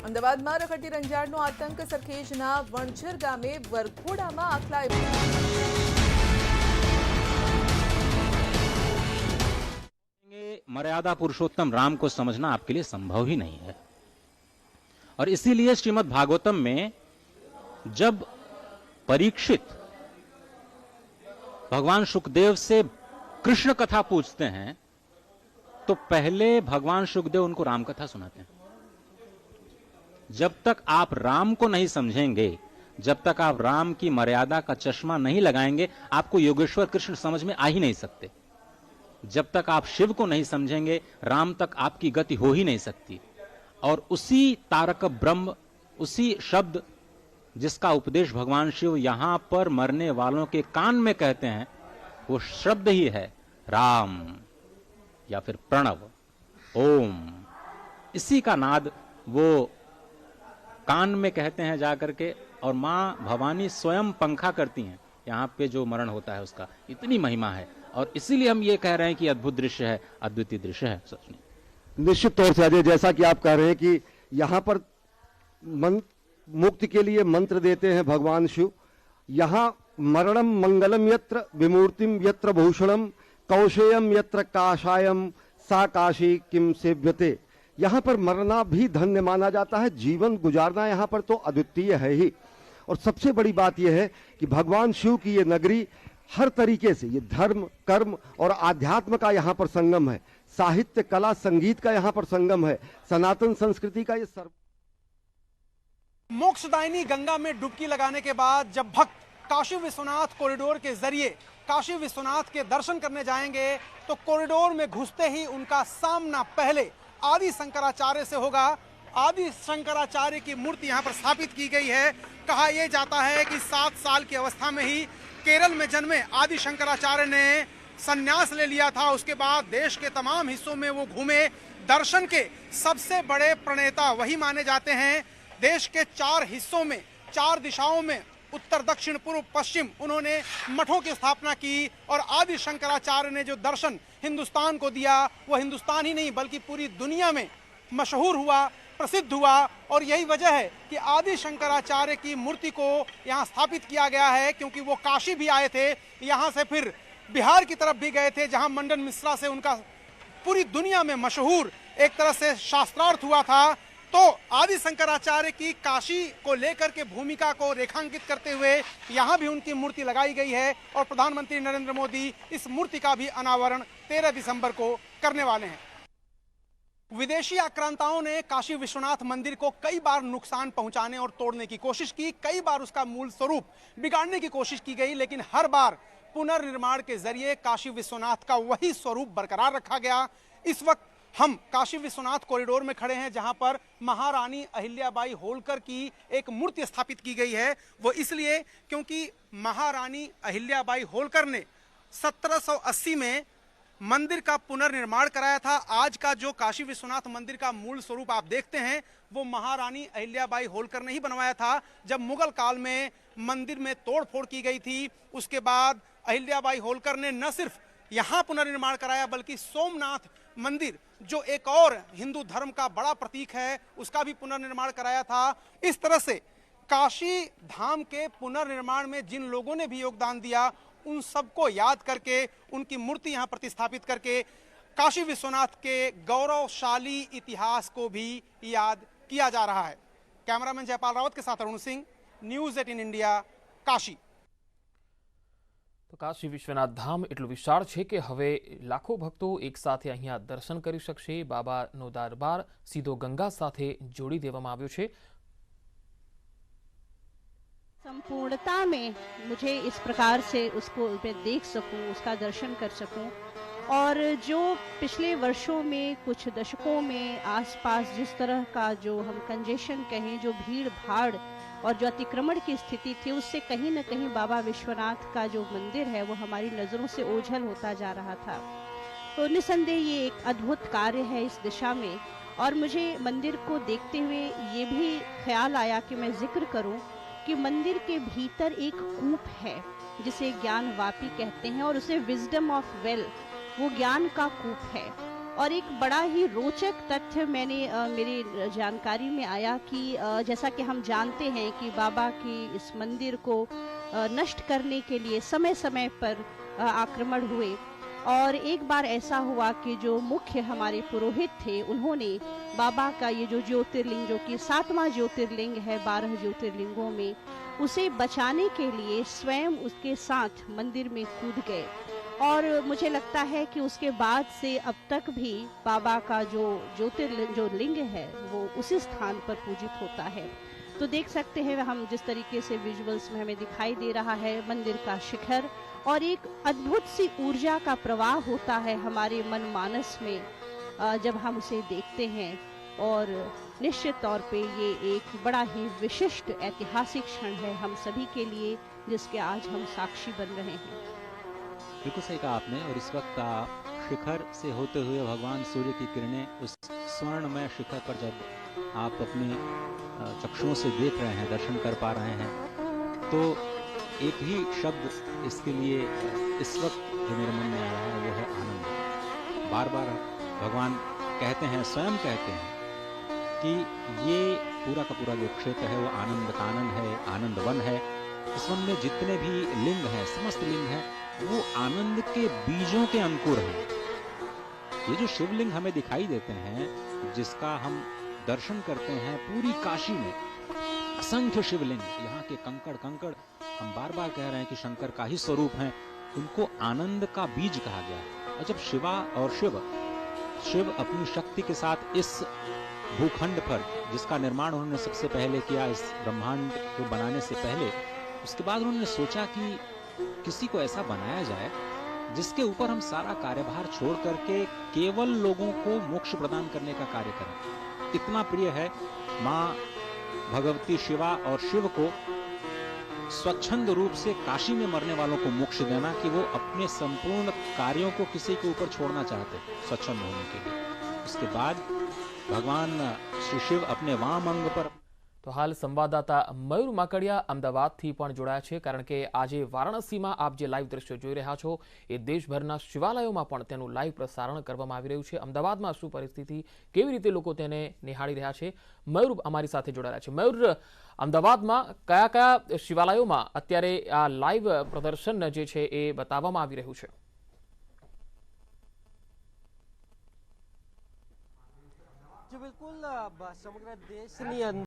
અમદાવાદમાં રખડતી રંજાડનો આતંક સરખેજના વણઝર ગામે વરઘોડામાં આખલાય मर्यादा पुरुषोत्तम राम को समझना आपके लिए संभव ही नहीं है। और इसीलिए श्रीमद् भागवतम में जब परीक्षित भगवान सुखदेव से कृष्ण कथा पूछते हैं तो पहले भगवान सुखदेव उनको राम कथा सुनाते हैं। जब तक आप राम को नहीं समझेंगे, जब तक आप राम की मर्यादा का चश्मा नहीं लगाएंगे, आपको योगेश्वर कृष्ण समझ में आ ही नहीं सकते। जब तक आप शिव को नहीं समझेंगे, राम तक आपकी गति हो ही नहीं सकती। और उसी तारक ब्रह्म, उसी शब्द जिसका उपदेश भगवान शिव यहां पर मरने वालों के कान में कहते हैं, वो शब्द ही है राम या फिर प्रणव, ओम। इसी का नाद वो कान में कहते हैं जाकर के, और मां भवानी स्वयं पंखा करती हैं यहां पे जो मरण होता है उसका। इतनी महिमा है और इसीलिए हम ये कह रहे हैं कि अद्भुत दृश्य है, अद्वितीय दृश्य है। सच में निश्चित तौर से अजय, जैसा कि आप कह रहे हैं कि यहाँ पर मुक्ति के लिए मंत्र देते हैं भगवान शिव। यहाँ मरणम मंगलम यत्र विमूर्तिम यत्र भूषणम कौशेयम यत्र काशायम सा काशी किम सेव्यते। यहाँ पर मरना भी धन्य माना जाता है, जीवन गुजारना यहाँ पर तो अद्वितीय है ही। और सबसे बड़ी बात यह है कि भगवान शिव की ये नगरी हर तरीके से, ये धर्म, कर्म और आध्यात्म का यहाँ पर संगम है, साहित्य, कला, संगीत का यहाँ पर संगम है, सनातन संस्कृति का ये सर्व। मोक्षदायिनी गंगा में डुबकी लगाने के बाद जब भक्त काशी विश्वनाथ कॉरिडोर के जरिए काशी विश्वनाथ के दर्शन करने जाएंगे तो कॉरिडोर में घुसते ही उनका सामना पहले आदि शंकराचार्य से होगा। आदि शंकराचार्य की मूर्ति यहाँ पर स्थापित की गई है। कहा यह जाता है कि 7 साल की अवस्था में ही केरल में जन्मे आदि शंकराचार्य ने संन्यास ले लिया था। उसके बाद देश के तमाम हिस्सों में वो घूमे। दर्शन के सबसे बड़े प्रणेता वही माने जाते हैं। देश के 4 हिस्सों में, 4 दिशाओं में, उत्तर, दक्षिण, पूर्व, पश्चिम, उन्होंने मठों की स्थापना की। और आदि शंकराचार्य ने जो दर्शन हिंदुस्तान को दिया, वो हिंदुस्तान ही नहीं बल्कि पूरी दुनिया में मशहूर हुआ, प्रसिद्ध हुआ। और यही वजह है कि आदि शंकराचार्य की मूर्ति को यहाँ स्थापित किया गया है, क्योंकि वो काशी भी आए थे, यहाँ से फिर बिहार की तरफ भी गए थे, जहाँ मंडन मिश्रा से उनका पूरी दुनिया में मशहूर एक तरह से शास्त्रार्थ हुआ था। तो आदि शंकराचार्य की काशी को लेकर के भूमिका को रेखांकित करते हुए यहाँ भी उनकी मूर्ति लगाई गई है। और प्रधानमंत्री नरेंद्र मोदी इस मूर्ति का भी अनावरण 13 दिसंबर को करने वाले हैं। विदेशी आक्रांताओं ने काशी विश्वनाथ मंदिर को कई बार नुकसान पहुंचाने और तोड़ने की कोशिश की, कई बार उसका मूल स्वरूप बिगाड़ने की कोशिश की गई, लेकिन हर बार पुनर्निर्माण के जरिए काशी विश्वनाथ का वही स्वरूप बरकरार रखा गया। इस वक्त हम काशी विश्वनाथ कॉरिडोर में खड़े हैं, जहां पर महारानी अहिल्याबाई होलकर की एक मूर्ति स्थापित की गई है। वो इसलिए क्योंकि महारानी अहिल्याबाई होलकर ने 1780 में मंदिर का पुनर्निर्माण कराया था। आज का जो काशी विश्वनाथ मंदिर का मूल स्वरूप आप देखते हैं, वो महारानी अहिल्याबाई होलकर ने ही बनवाया था। जब मुगल काल में मंदिर में तोड़फोड़ की गई थी, उसके बाद अहिल्याबाई होलकर ने न सिर्फ यहाँ पुनर्निर्माण कराया, बल्कि सोमनाथ मंदिर जो एक और हिंदू धर्म का बड़ा प्रतीक है, उसका भी पुनर्निर्माण कराया था। इस तरह से काशी धाम के पुनर्निर्माण में जिन लोगों ने भी योगदान दिया, उन सबको याद करके उनकी मूर्ति यहाँ प्रतिस्थापित करके काशी विश्वनाथ के गौरवशाली इतिहास को भी याद किया जा रहा है। कैमरामैन जयपाल रावत के साथ अरुण सिंह, न्यूज़ 18 इंडिया, काशी। तो काशी विश्वनाथ धाम એટલું વિશાળ છે કે હવે લાખો ભક્તો એકસાથે અહીંયા દર્શન કરી શકશે। બાબાનો દરબાર સીધો ગંગા સાથે જોડી દેવામાં આવ્યો છે। संपूर्णता में मुझे इस प्रकार से उसको मैं देख सकूं, उसका दर्शन कर सकूं। और जो पिछले वर्षों में, कुछ दशकों में आसपास जिस तरह का जो हम कंजेशन कहें, जो भीड़ भाड़ और जो अतिक्रमण की स्थिति थी, उससे कहीं न कहीं बाबा विश्वनाथ का जो मंदिर है वो हमारी नज़रों से ओझल होता जा रहा था। तो निसंदेह ये एक अद्भुत कार्य है इस दिशा में। और मुझे मंदिर को देखते हुए ये भी ख्याल आया कि मैं जिक्र करूं कि मंदिर के भीतर एक कूप है जिसे ज्ञान वापी कहते हैं, और उसे विजडम ऑफ वेल, वो ज्ञान का कूप है। और एक बड़ा ही रोचक तथ्य मैंने मेरी जानकारी में आया कि जैसा कि हम जानते हैं कि बाबा के इस मंदिर को नष्ट करने के लिए समय समय पर आक्रमण हुए, और एक बार ऐसा हुआ कि जो मुख्य हमारे पुरोहित थे उन्होंने बाबा का ये जो ज्योतिर्लिंग, जो कि 7वां ज्योतिर्लिंग है 12 ज्योतिर्लिंगों में, उसे बचाने के लिए स्वयं उसके साथ मंदिर में कूद गए। और मुझे लगता है कि उसके बाद से अब तक भी बाबा का जो ज्योतिर्लिंग जो लिंग है वो उसी स्थान पर पूजित होता है। तो देख सकते हैं हम जिस तरीके से विजुअल्स में हमें दिखाई दे रहा है मंदिर का शिखर, और एक अद्भुत सी ऊर्जा का प्रवाह होता है हमारे मन मानस में जब हम उसे देखते हैं। और निश्चित तौर पे ये एक बड़ा ही विशिष्ट ऐतिहासिक क्षण है हम सभी के लिए, जिसके आज हम साक्षी बन रहे हैं। बिल्कुल सही कहा आपने। और इस वक्त शिखर से होते हुए भगवान सूर्य की किरणें उस स्वर्णमय शिखर पर जब आप अपने चक्षुओं से देख रहे हैं, दर्शन कर पा रहे हैं, तो एक ही शब्द इसके लिए इस वक्त जो मेरे मन में आ रहा है वो है आनंद। बार बार भगवान कहते हैं, स्वयं कहते हैं कि ये पूरा का पूरा जो क्षेत्र है वो आनंद कानन है, आनंद वन है। इस वन में जितने भी लिंग हैं, समस्त लिंग हैं, वो आनंद के बीजों के अंकुर हैं। ये जो शिवलिंग हमें दिखाई देते हैं, जिसका हम दर्शन करते हैं पूरी काशी में, असंख्य शिवलिंग, यहाँ के कंकड़ कंकड़, हम बार बार कह रहे हैं कि शंकर का ही स्वरूप हैं, उनको आनंद का बीज कहा गया है। और जब शिवा और शिव अपनी शक्ति के साथ इस भूखंड पर, जिसका निर्माण उन्होंने सबसे पहले किया इस ब्रह्मांड को बनाने से पहले, उसके बाद उन्होंने सोचा कि किसी को ऐसा बनाया जाए जिसके ऊपर हम सारा कार्यभार छोड़ करके केवल लोगों को मोक्ष प्रदान करने का कार्य करें। इतना प्रिय है माँ भगवती शिवा और शिव को स्वच्छंद रूप से काशी में मरने वालों को मोक्ष देना, कि वो अपने संपूर्ण कार्यों को किसी के ऊपर छोड़ना चाहते स्वच्छंद होने के लिए। उसके बाद भगवान श्री शिव अपने वाम अंग पर। तो हाल संवाददाता मयूर माकड़िया अमदावादથી પણ જોડાયા છે, કારણ કે આજે વારાણસીમાં આપ જે લાઈવ દ્રશ્યો જોઈ રહ્યા છો એ દેશભરના શિવાલયોમાં પણ તેનું લાઈવ પ્રસારણ કરવામાં આવી રહ્યું છે। અમદાવાદમાં શું પરિસ્થિતિ, કેવી રીતે લોકો તેને નિહાળી રહ્યા છે, મયુર અમારી સાથે જોડાયા છે। મયુર, અમદાવાદમાં કયા કયા શિવાલયોમાં અત્યારે આ લાઈવ પ્રદર્શન જે છે એ બતાવવામાં આવી રહ્યું છે? जो बिल्कुल समग्र देश